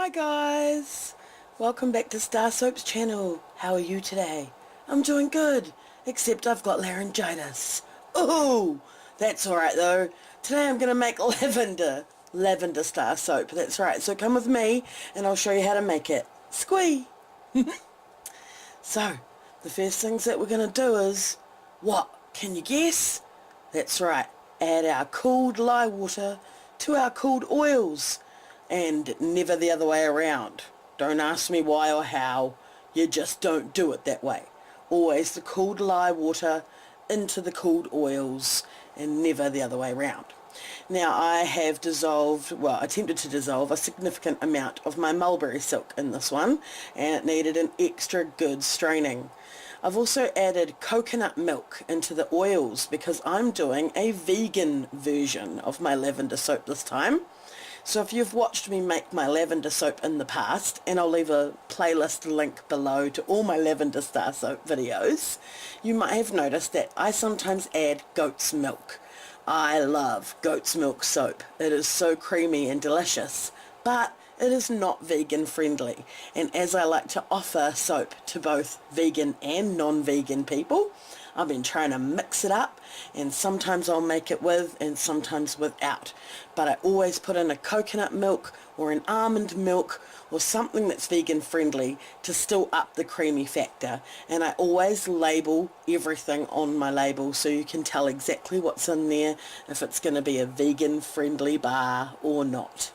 Hi guys, welcome back to Starr Soap's channel. How are you today? I'm doing good, except I've got laryngitis. Oh, that's alright though. Today I'm going to make Lavender Starr Soap. That's right, so come with me and I'll show you how to make it. Squee! So, the first things that we're going to do is, what? Can you guess? That's right, add our cooled lye water to our cooled oils. And never the other way around. Don't ask me why or how, you just don't do it that way. Always the cooled lye water into the cooled oils and never the other way around. Now I have attempted to dissolve a significant amount of my mulberry silk in this one, and it needed an extra good straining. I've also added coconut milk into the oils because I'm doing a vegan version of my lavender soap this time. So if you've watched me make my lavender soap in the past, and I'll leave a playlist link below to all my Lavender Starr Soap videos, you might have noticed that I sometimes add goat's milk. I love goat's milk soap. It is so creamy and delicious, but it is not vegan friendly. And as I like to offer soap to both vegan and non-vegan people, I've been trying to mix it up, and sometimes I'll make it with and sometimes without. But I always put in a coconut milk or an almond milk or something that's vegan friendly to still up the creamy factor. And I always label everything on my label so you can tell exactly what's in there, if it's going to be a vegan friendly bar or not.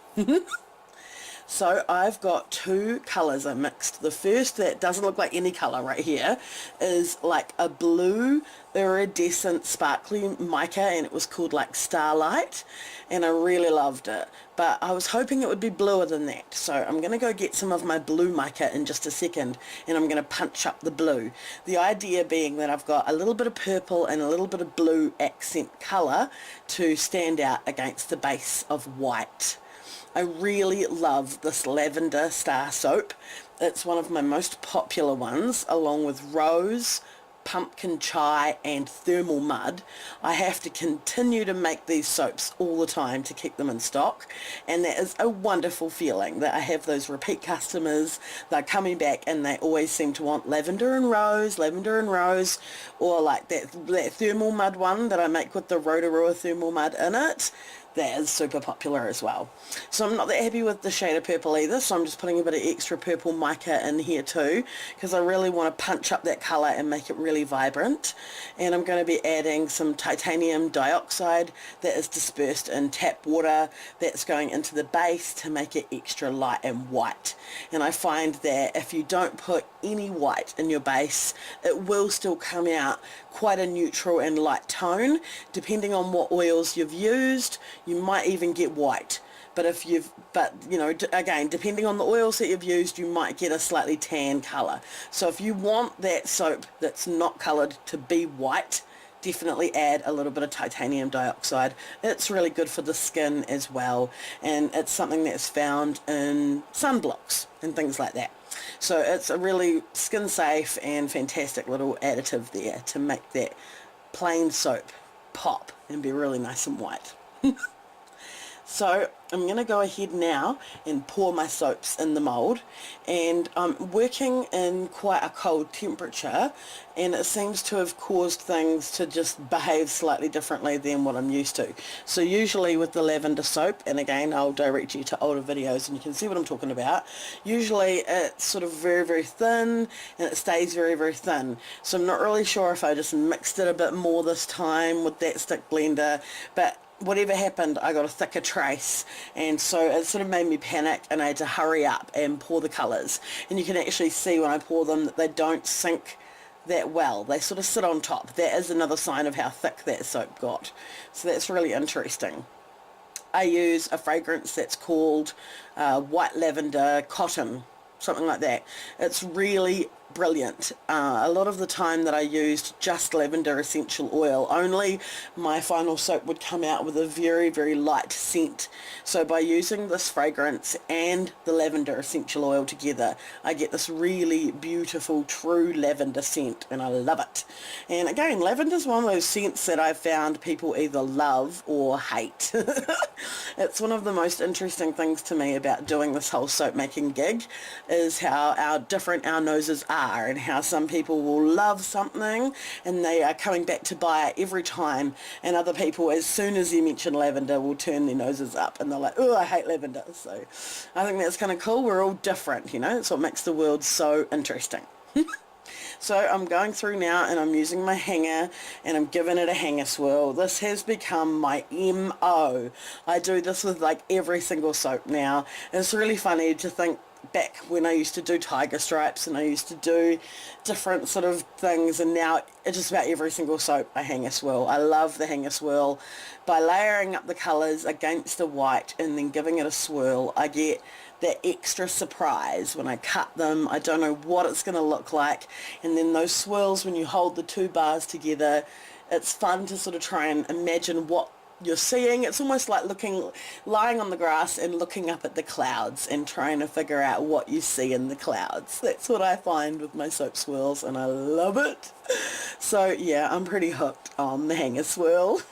So I've got two colours I mixed. The first, that doesn't look like any colour right here, is like a blue iridescent sparkly mica, and it was called like Starlight, and I really loved it. But I was hoping it would be bluer than that. So I'm going to go get some of my blue mica in just a second, and I'm going to punch up the blue. The idea being that I've got a little bit of purple and a little bit of blue accent colour to stand out against the base of white. I really love this Lavender Starr soap. It's one of my most popular ones, along with rose, pumpkin chai and thermal mud. I have to continue to make these soaps all the time to keep them in stock, and that is a wonderful feeling that I have those repeat customers. They're coming back and they always seem to want lavender and rose, or like that thermal mud one that I make with the Rotorua thermal mud in it. That is super popular as well. So I'm not that happy with the shade of purple either, so I'm just putting a bit of extra purple mica in here too, because I really want to punch up that colour and make it really vibrant. And I'm going to be adding some titanium dioxide that is dispersed in tap water that's going into the base to make it extra light and white. And I find that if you don't put any white in your base, it will still come out quite a neutral and light tone. Depending on what oils you've used, you might even get white. But again, depending on the oils that you've used, you might get a slightly tan colour. So if you want that soap that's not coloured to be white, definitely add a little bit of titanium dioxide. It's really good for the skin as well, and it's something that's found in sunblocks and things like that. So it's a really skin safe and fantastic little additive there to make that plain soap pop and be really nice and white. So I'm going to go ahead now and pour my soaps in the mould, and I'm working in quite a cold temperature, and it seems to have caused things to just behave slightly differently than what I'm used to. So usually with the lavender soap, and again I'll direct you to older videos and you can see what I'm talking about, usually it's sort of very, very thin, and it stays very, very thin. So I'm not really sure if I just mixed it a bit more this time with that stick blender, but whatever happened, I got a thicker trace, and so it sort of made me panic, and I had to hurry up and pour the colours. And you can actually see when I pour them that they don't sink that well. They sort of sit on top. That is another sign of how thick that soap got. So that's really interesting. I use a fragrance that's called White Lavender Cotton, something like that. It's really brilliant. A lot of the time that I used just lavender essential oil only, my final soap would come out with a very, very light scent. So by using this fragrance and the lavender essential oil together, I get this really beautiful true lavender scent, and I love it. And again, lavender is one of those scents that I've found people either love or hate. It's one of the most interesting things to me about doing this whole soap making gig, is how different our noses are, and how some people will love something and they are coming back to buy it every time, and other people, as soon as you mention lavender, will turn their noses up and they're like, oh, I hate lavender. So I think that's kind of cool. We're all different, you know. That's what makes the world so interesting. So I'm going through now and I'm using my hanger and I'm giving it a hanger swirl. This has become my MO. I do this with like every single soap now. And it's really funny to think back when I used to do tiger stripes and I used to do different sort of things, and now it's just about every single soap I hanger swirl. I love the hanger swirl. By layering up the colours against the white and then giving it a swirl, I get that extra surprise when I cut them. I don't know what it's going to look like, and then those swirls, when you hold the two bars together, it's fun to sort of try and imagine what you're seeing. It's almost like lying on the grass and looking up at the clouds and trying to figure out what you see in the clouds. That's what I find with my soap swirls, and I love it. So yeah, I'm pretty hooked on the hanger swirl.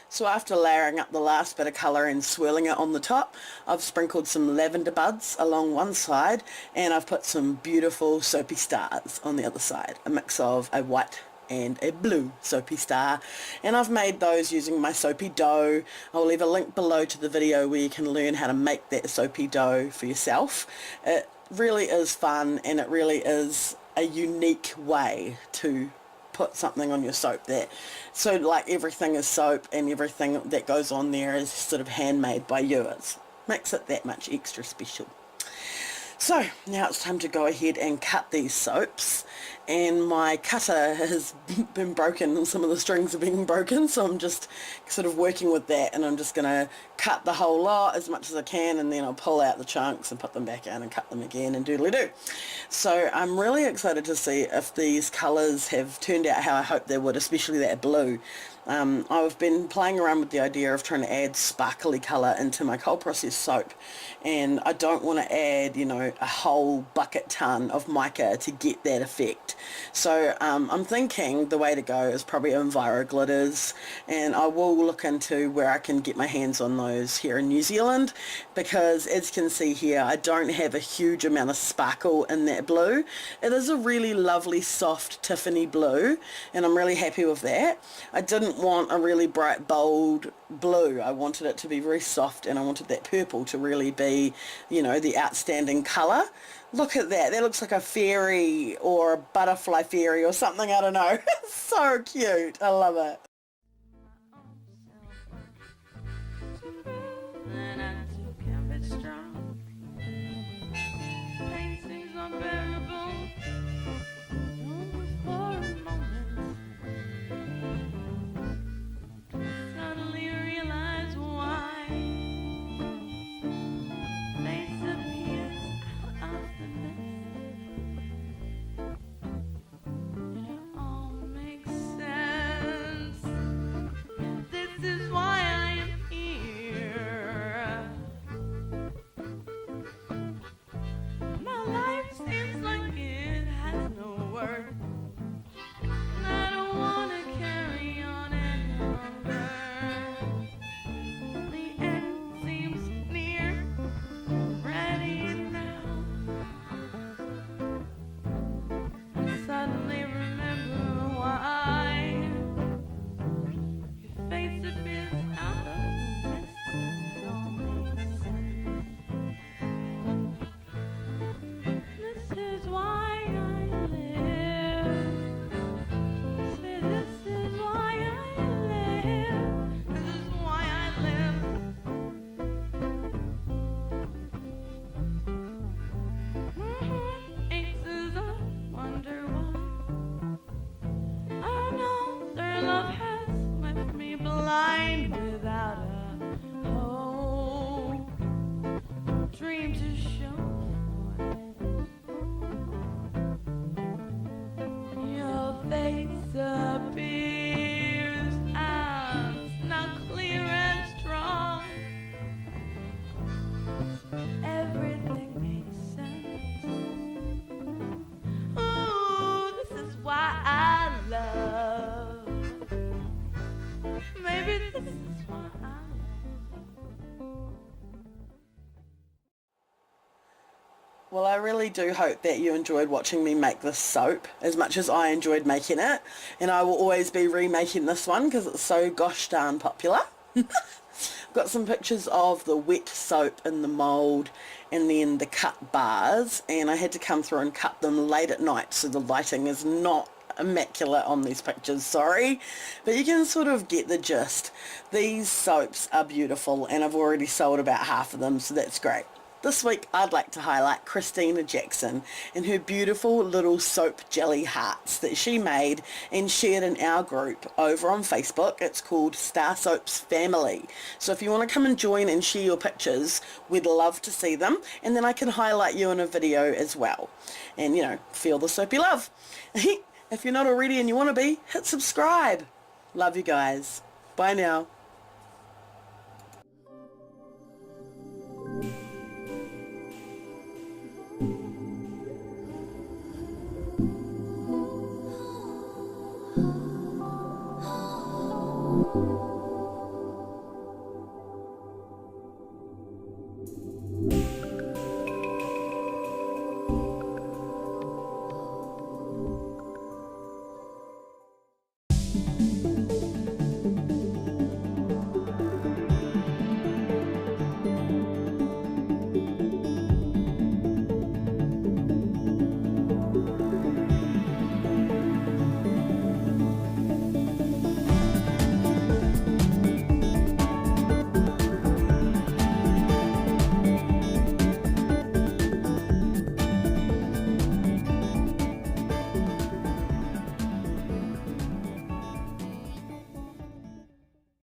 So after layering up the last bit of colour and swirling it on the top, I've sprinkled some lavender buds along one side, and I've put some beautiful Soapy Starrs on the other side, a mix of a white and a blue Soapy Starr, and I've made those using my soapy dough. I'll leave a link below to the video where you can learn how to make that soapy dough for yourself. It really is fun, and it really is a unique way to put something on your soap that, so like everything is soap and everything that goes on there is sort of handmade by you. It makes it that much extra special. So now it's time to go ahead and cut these soaps, and my cutter has been broken and some of the strings are being broken, so I'm just sort of working with that, and I'm just going to cut the whole lot as much as I can, and then I'll pull out the chunks and put them back in and cut them again and doodly-doo. So I'm really excited to see if these colours have turned out how I hoped they would, especially that blue. I've been playing around with the idea of trying to add sparkly colour into my cold process soap, and I don't want to add, you know, a whole bucket ton of mica to get that effect. So I'm thinking the way to go is probably Enviro glitters, and I will look into where I can get my hands on those here in New Zealand, because as you can see here, I don't have a huge amount of sparkle in that blue. It is a really lovely soft Tiffany blue, and I'm really happy with that. I didn't want a really bright bold blue. I wanted it to be very soft, and I wanted that purple to really be, you know, the outstanding colour. Look at that. That looks like a fairy or a butterfly fairy or something. I don't know. It's so cute. I love it. Well, I really do hope that you enjoyed watching me make this soap as much as I enjoyed making it. And I will always be remaking this one because it's so gosh darn popular. Got some pictures of the wet soap in the mould and then the cut bars. And I had to come through and cut them late at night, so the lighting is not immaculate on these pictures, sorry, but you can sort of get the gist. These soaps are beautiful and I've already sold about half of them, so that's great. This week I'd like to highlight Christina Jackson and her beautiful little soap jelly hearts that she made and shared in our group over on Facebook. It's called StarrSoapy Family. So if you want to come and join and share your pictures, we'd love to see them, and then I can highlight you in a video as well. And, you know, feel the soapy love. If you're not already and you want to be, hit subscribe. Love you guys. Bye now.